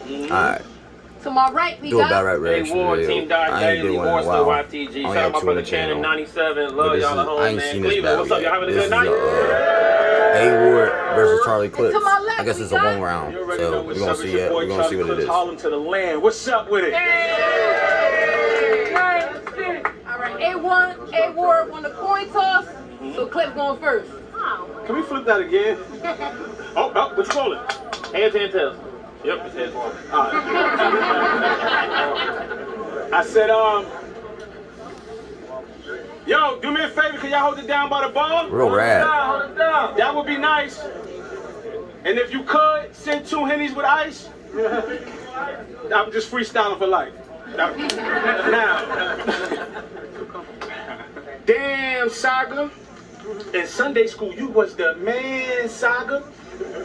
Alright. To my right, we do a got battle rap reaction video. I ain't doing one in a while. I only have two on the channel. But this is, I ain't seen this battle yet. This is A-Ward versus Charlie Clips. I guess it's a 1 round. So we're gonna see it. We're gonna see what it is. To the land. What's up with it? Alright, A-Ward won the coin toss. So Clips going first. Can we flip that again? Oh, what you call it? Hands and tails. Yep, it's hands on. Alright. I said, yo, do me a favor, can y'all hold it down by the bar? Real rad. Hold it down. That would be nice. And if you could, send 2 Hennies with ice. I'm just freestyling for life. Now, damn, Saga. In Sunday school, you was the man, Saga.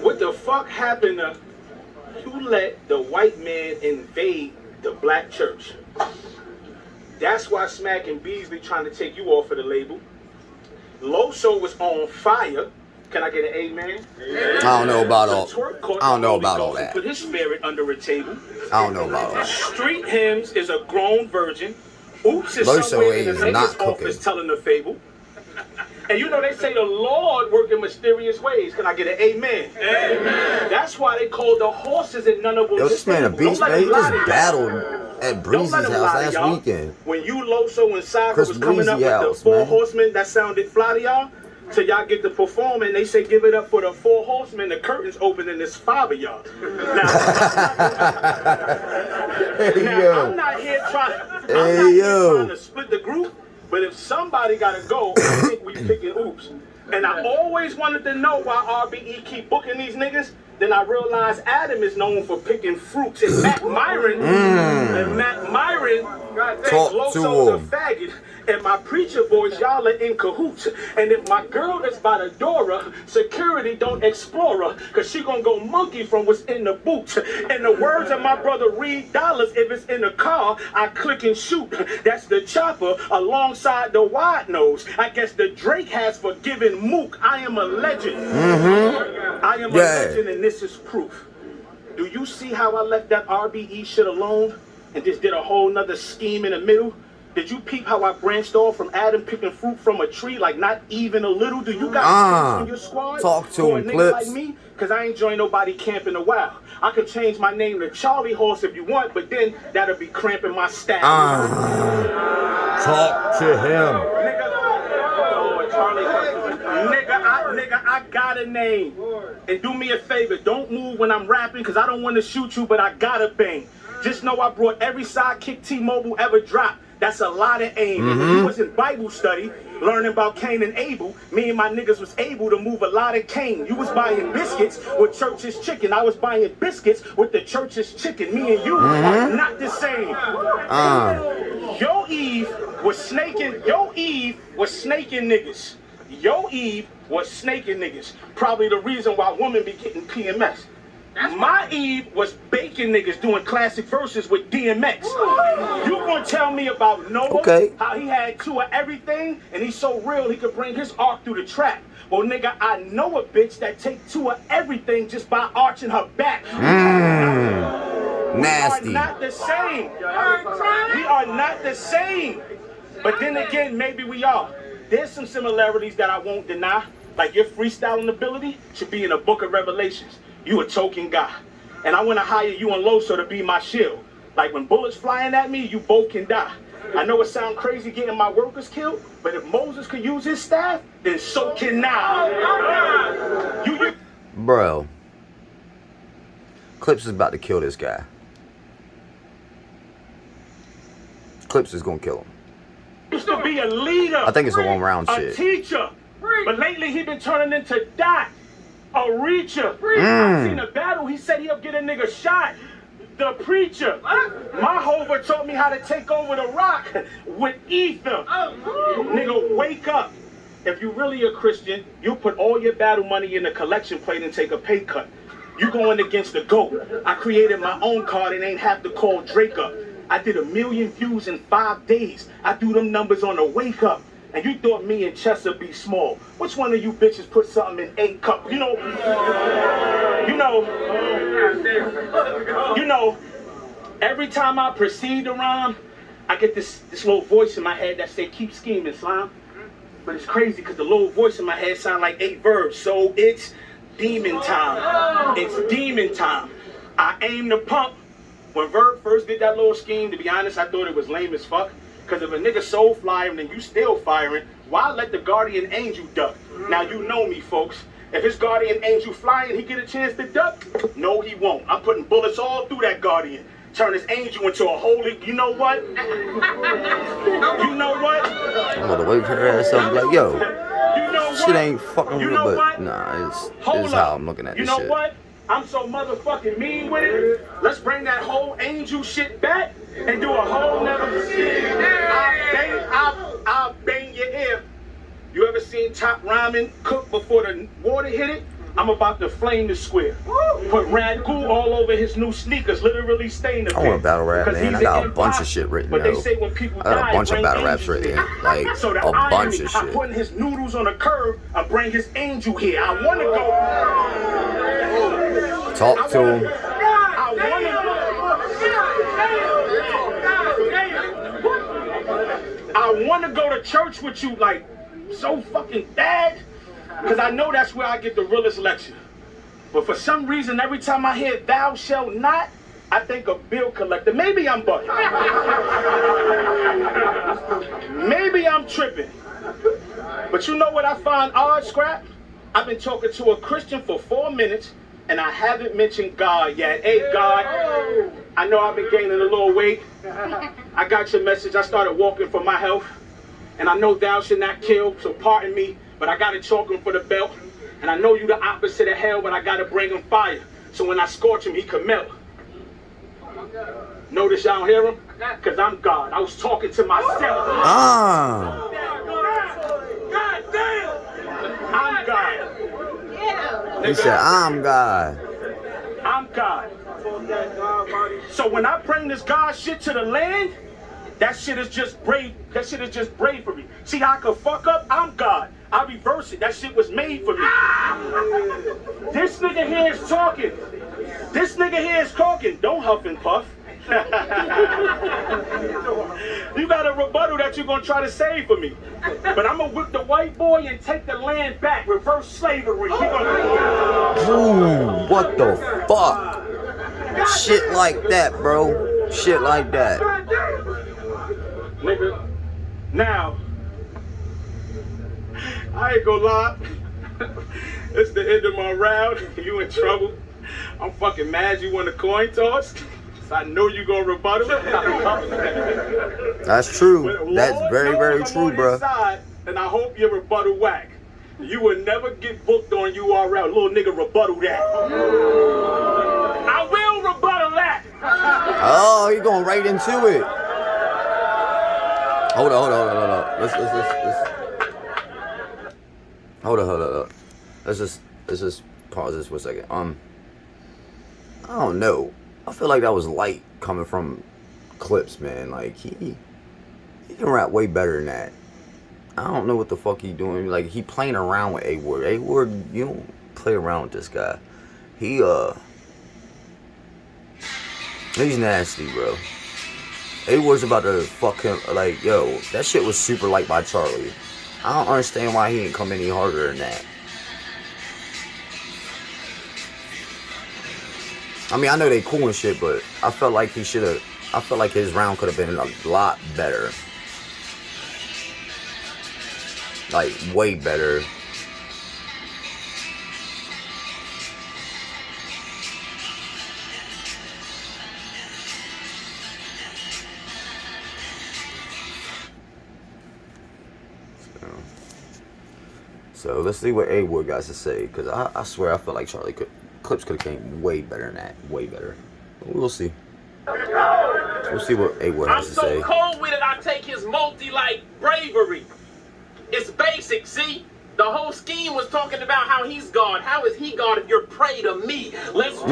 What the fuck happened to you let the white man invade the black church? That's why Smack and Beasley trying to take you off of the label. Loso was on fire. Can I get an amen? I don't know about all. I don't know about all that. Put his spirit under a table. I don't know about all that. Street Hymns is a grown virgin. Oops is Loso somewhere in is the not nigga's cooking. office telling the fable. And you know they say the Lord work in mysterious ways. Can I get an amen? Amen. That's why they call the horses and none of them. Yo, this man a beast, man. He just battled at Breezy's house last weekend. When you, Loso, and Saga was coming up with the 4 horsemen, that sounded fly to y'all. So y'all get to perform and they say give it up for the 4 horsemen. The curtains open and there's 5 of y'all. Now, I'm not here trying to split the group. But if somebody gotta go, I think we picking Oops. And I always wanted to know why RBE keep booking these niggas. Then I realized Adam is known for picking fruits. And Matt Myron, Talk Loso's a faggot. And my preacher voice, y'all are in cahoots. And if my girl is by the door, security don't explore her. Cause she gonna go monkey from what's in the boots. In the words of my brother Reed Dollars, if it's in the car, I click and shoot. That's the chopper alongside the wide nose. I guess the Drake has forgiven Mook. I am a legend. I am a legend and this is proof. Do you see how I left that RBE shit alone and just did a whole nother scheme in the middle? Did you peep how I branched off from Adam picking fruit from a tree, like not even a little? Do you got in your squad? Talk to him, Clips. Like me? Cause I ain't joined nobody camp in a while. I could change my name to Charlie Horse if you want, but then that'll be cramping my style. Talk to him. Nigga, I got a name. And do me a favor, don't move when I'm rapping, cause I don't want to shoot you, but I gotta bang. Just know I brought every sidekick T-Mobile ever dropped. That's a lot of aim. You was in Bible study, learning about Cain and Abel. Me and my niggas was able to move a lot of cane. You was buying biscuits with church's chicken. I was buying biscuits with the church's chicken. Me and you are not the same. Yo Eve was snaking niggas. Yo Eve was snaking niggas. Probably the reason why women be getting PMS. My Eve was baking niggas doing classic verses with DMX. You gonna tell me about Noah? How he had 2 of everything and he's so real he could bring his arc through the trap. Well, nigga, I know a bitch that take 2 of everything just by arching her back. Nasty. We are not the same. We are not the same. But then again, maybe we are. There's some similarities that I won't deny. Like your freestyling ability should be in a book of Revelations. You a token guy. And I want to hire you and Loso to be my shield. Like when bullets flying at me, you both can die. I know it sounds crazy getting my workers killed, but if Moses could use his staff, then so can I. Bro. Clips is about to kill this guy. Clips is gonna kill him. Used to be a leader. I think it's a 1 round shit. A teacher. But lately he been turning into Dot. A reacher. I seen a battle. He said he'll get a nigga shot. The preacher. My Hova taught me how to take over the rock with ether. Nigga, wake up. If you really a Christian, you put all your battle money in the collection plate and take a pay cut. You going against the GOAT. I created my own card and ain't have to call Drake up. I did 1 million views in 5 days. I do them numbers on the wake up. And you thought me and Chess would be small. Which one of you bitches put something in A cup? You know, You know, every time I proceed to rhyme, I get this little voice in my head that say, keep scheming, slime. But it's crazy because the little voice in my head sound like 8 verbs. So it's demon time. It's demon time. I aim to pump. When Verb first did that little scheme, to be honest, I thought it was lame as fuck. Because if a nigga soul flying and you still firing, why let the guardian angel duck? Now you know me, folks. If his guardian angel flying, he get a chance to duck? No, he won't. I'm putting bullets all through that guardian. Turn his angel into a holy, you know what? You know what? I'm gonna wait for her or something like, yo, You know shit what? ain't fucking You real, know but what? nah, it's Hold how up. I'm looking at You this know shit. what? I'm so motherfucking mean with it. Let's bring that whole angel shit back and do a whole nother shit. I'll bang your ear. You ever seen Top Ramen cook before the water hit it? I'm about to flame the square. Put ragu all over his new sneakers, literally stain the I want a battle rap, man. I got a bunch of shit written But they though. say when people I got die, a bunch of bring battle raps angels written, here. like So the a bunch irony, of I'm shit. putting his noodles on a curb, I bring his angel here. I want to go. Talk to him. I want to go to church with you, like, so fucking bad. Because I know that's where I get the realest lecture. But for some reason, every time I hear thou shalt not, I think of bill collector. Maybe I'm bugging. Maybe I'm tripping. But you know what I find odd, Scrap? I've been talking to a Christian for 4 minutes, and I haven't mentioned God yet. Hey, God, I know I've been gaining a little weight. I got your message. I started walking for my health. And I know thou should not kill, so pardon me, but I gotta chalk him for the belt. And I know you the opposite of hell, but I gotta bring him fire. So when I scorch him, he can melt. Notice y'all don't hear him? Because I'm God. I was talking to myself. Ah. God damn! I'm God. He said, I'm God. I'm God. So when I bring this God shit to the land, that shit is just brave. That shit is just bravery. See how I can fuck up? I'm God. I reverse it. That shit was made for me. This nigga here is talking. This nigga here is talking. Don't huff and puff. You got a rebuttal that you're gonna try to save for me. But I'm gonna whip the white boy and take the land back. Reverse slavery. Ooh, what the fuck? Shit like that, bro. Shit like that. Nigga, now, I ain't gonna lie. It's the end of my round. You in trouble. I'm fucking mad you won the coin toss. So I know you gonna rebuttal. That's true. That's very, very true, bro. And I hope your rebuttal whack. You will never get booked on URL. Little nigga rebuttal that. I will rebuttal that. Oh, he going right into it. Hold on. Let's hold on. Let's just pause this for a second. I don't know. I feel like that was light coming from Clips, man. Like he can rap way better than that. I don't know what the fuck he doing. Like he playing around with A-Word. A-Word, you don't play around with this guy. He's nasty, bro. A-Word's about to fuck him. Like, yo, that shit was super light by Charlie. I don't understand why he ain't come any harder than that. I mean, I know they cool and shit, but I felt like he should have. I felt like his round could have been a lot better. Like, way better. So let's see what A-Word got to say, because I swear I feel like Clips could have came way better than that. Way better. But we'll see. We'll see what A-Word has to say. I'm so cold with it, I take his multi-like bravery. It's basic, see? The whole scheme was talking about how he's God. How is he God if you're prey to me? Let's talk.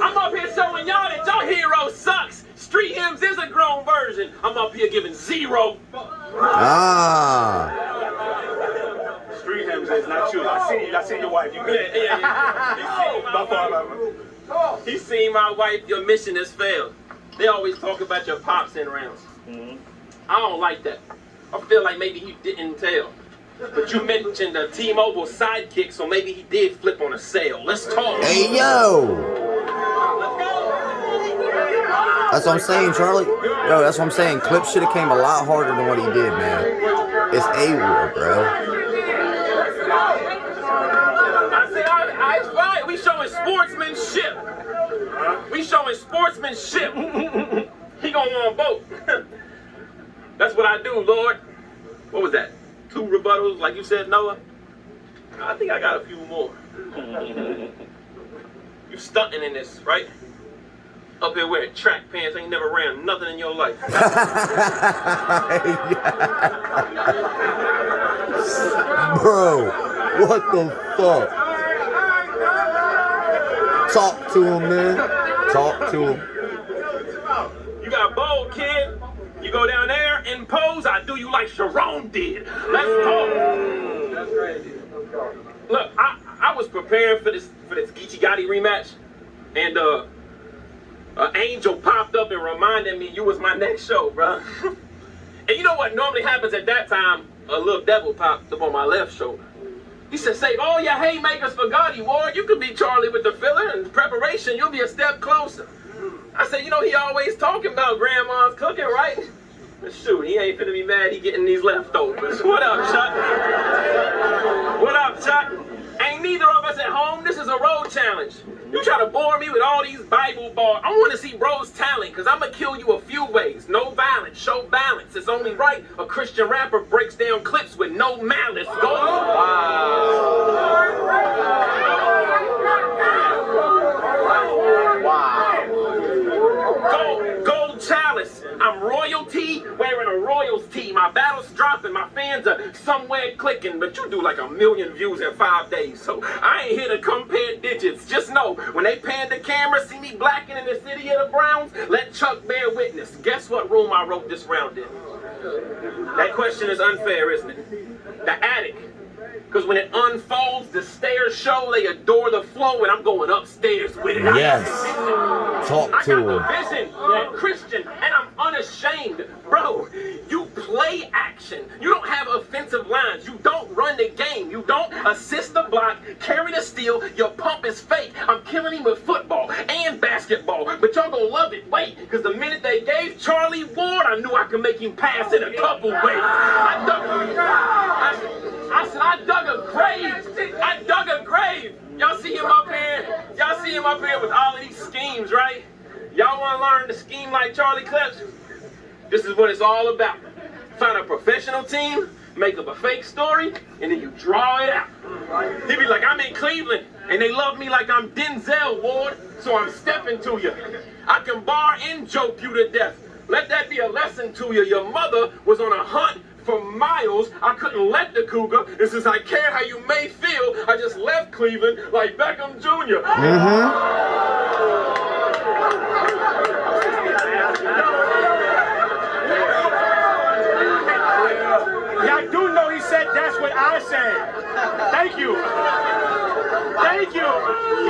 I'm up here showing y'all that your hero sucks. Street Hymns is a grown version. I'm up here giving 0. Ah. It's not you. I seen your wife. You good? Yeah. He's seen my wife. Your mission has failed. They always talk about your pops in rounds. I don't like that. I feel like maybe he didn't tell. But you mentioned a T-Mobile sidekick, so maybe he did flip on a sale. Let's talk. Hey, yo! That's what I'm saying, Charlie. Yo, that's what I'm saying. Clip should have came a lot harder than what he did, man. It's A-War, bro. It's fine. We showing sportsmanship. We showing sportsmanship. He gonna want both. That's what I do, Lord. What was that? 2 rebuttals, like you said, Noah? I think I got a few more. You stunting in this, right? Up here wearing track pants, ain't never ran nothing in your life. Bro, what the fuck? Talk to him, man. Talk to him. You got bold, kid. You go down there and pose, I do you like Sharon did. Let's talk. That's crazy. Look, I was preparing for this Geechee Gotti rematch, and an angel popped up and reminded me you was my next show, bro. And you know what normally happens at that time? A little devil popped up on my left shoulder. He said, save all your haymakers for Gotti, Ward. You could be Charlie with the filler and preparation. You'll be a step closer. I said, you know, he always talking about grandma's cooking, right? Shoot, he ain't finna be mad he getting these leftovers. What up, Chuck? What up, Chuck? Ain't neither of us at home. This is a road challenge. You try to bore me with all these Bible bars. I want to see bro's talent, because I'm going to kill you a few ways. No violence. Show balance. It's only right a Christian rapper breaks down clips with no malice. Go. Gold chalice. I'm royalty wearing a Royals tee. My battle's dropping. My fans are somewhere clicking. But you do like 1 million views in 5 days. So I ain't here to compare digits. Just know, when they pan the camera, see me blacking in the city of the Browns, let Chuck bear witness. Guess what room I wrote this round in? That question is unfair, isn't it? The attic. Because when it unfolds, the stairs show they adore the flow, and I'm going upstairs with it. Yes. Talk to him. I got the vision, Christian, and I'm unashamed. Bro, you play action. You don't have offensive lines. You don't run the game. You don't assist the block, carry the steal. Your pump is fake. I'm killing him with football and basketball. But y'all gonna love it. Wait, because the minute they gave Charlie Ward, I knew I could make him pass in a couple ways. I dug a grave. I dug a grave. Y'all see him up here? Y'all see him up here with all of these schemes, right? Y'all want to learn to scheme like Charlie Clips? This is what it's all about. Find a professional team, make up a fake story, and then you draw it out. He be like, I'm in Cleveland, and they love me like I'm Denzel Ward, so I'm stepping to you. I can bar and joke you to death. Let that be a lesson to you. Your mother was on a hunt for miles. I couldn't let the cougar, and since I care how you may feel, I just left Cleveland like Beckham Jr. Y'all do know he said that's what I said. Thank you. Thank you.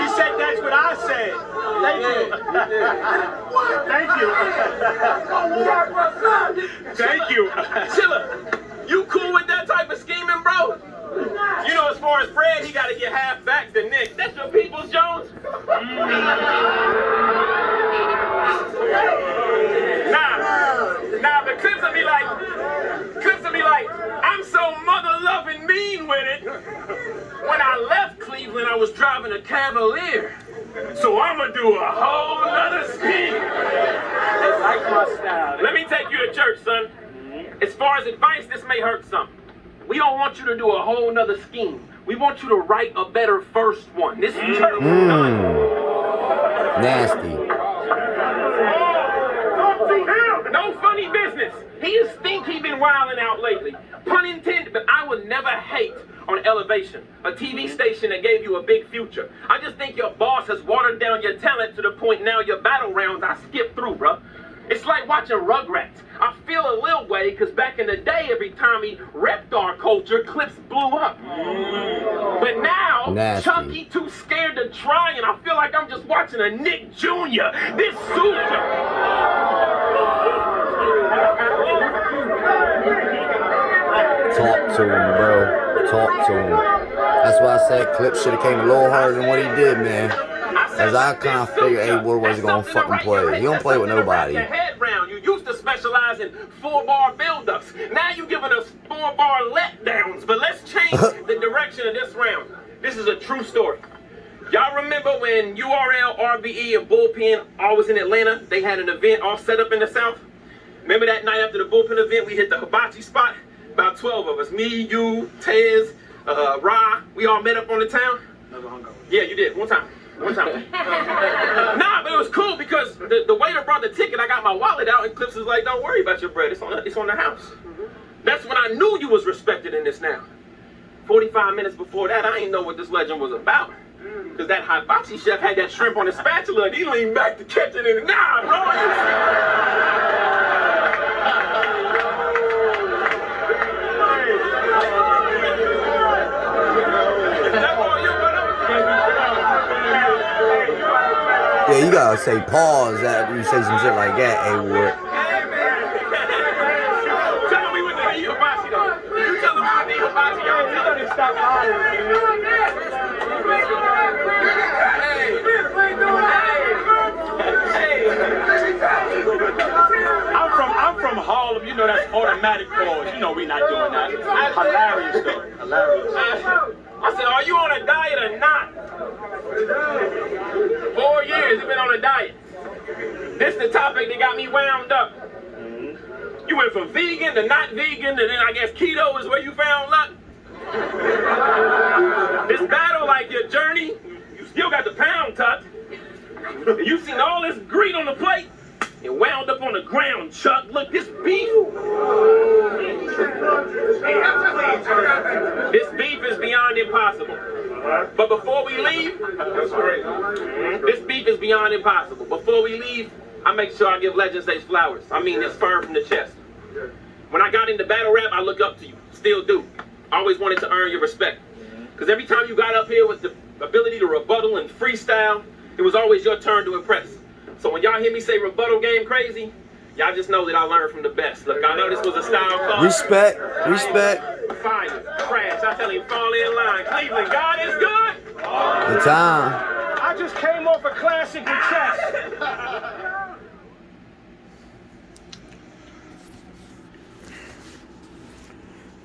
He said that's what I said. Thank you. Thank you. Chilla, you cool with that type of scheming, bro? You know, as far as Fred, he got to get half back to Nick. That's your people's Jones? Nah, the Clips will be like, I'm so mother-loving mean with it. When I left Cleveland, I was driving a Cavalier. So I'm going to do a whole nother scheme. They like my style. Let me take you to church, son. As far as advice, this may hurt some. We don't want you to do a whole nother scheme. We want you to write a better first one. This is church. Nasty. No funny business. He just think he been wilding out lately. Pun intended, but I would never hate on Elevation, a TV station that gave you a big future. I just think your boss has watered down your talent to the point now your battle rounds I skip through, bruh. It's like watching Rugrats. I feel a little way because back in the day, every time he repped our culture, Clips blew up. But now, Nasty. Chunky too scared to try, and I feel like I'm just watching a Nick Jr. This super. Talk to him, bro. Talk to him. That's why I said Clips should have came a little harder than what he did, man. As I kind of figured A Ward wasn't going to fucking play. He don't play with nobody. You used to specialize in 4-bar buildups. Now you giving us 4-bar letdowns. But let's change the direction of this round. This is a true story. Y'all remember when URL, RBE, and Bullpen all was in Atlanta? They had an event all set up in the South. Remember that night after the Bullpen event, we hit the hibachi spot? About 12 of us. Me, you, Tez, Ra. We all met up on the town. Yeah, you did. One time. Nah, but it was cool because the waiter brought the ticket. I got my wallet out, and Clips was like, "Don't worry about your bread. It's on the house." That's when I knew you was respected in this now. 45 minutes before that, I didn't know what this legend was about. Because that hibachi chef had that shrimp on his spatula, and he leaned back to catch it in. Nah, bro. Yeah, you gotta say pause after you say some shit like that, A Ward. Tell me what the hibachi though. You tell them what the hibachi, y'all tell them to stop lying. I'm from Harlem. You know that's automatic pause. You know we not doing that. Hilarious though. Hilarious. I said, are you on a diet or not? 4 years you've been on a diet. This the topic that got me wound up. You went from vegan to not vegan, and then I guess keto is where you found luck. This battle, like your journey, you still got the pound tucked. You seen all this greed on the plate. It wound up on the ground, Chuck. Look, this beef. This beef is beyond impossible. But before we leave, this beef is beyond impossible. Before we leave, I make sure I give Legend Stage flowers. I mean, it's firm from the chest. When I got into battle rap, I look up to you. Still do. I always wanted to earn your respect. Because every time you got up here with the ability to rebuttal and freestyle, it was always your turn to impress. So when y'all hear me say rebuttal game crazy, y'all just know that I learned from the best. Look, I know this was a style call. Respect. Fire, crash. I tell him, fall in line. Cleveland, God is good. The time. I just came off a classic with chess.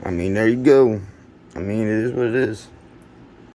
I mean, there you go. I mean, it is what it is.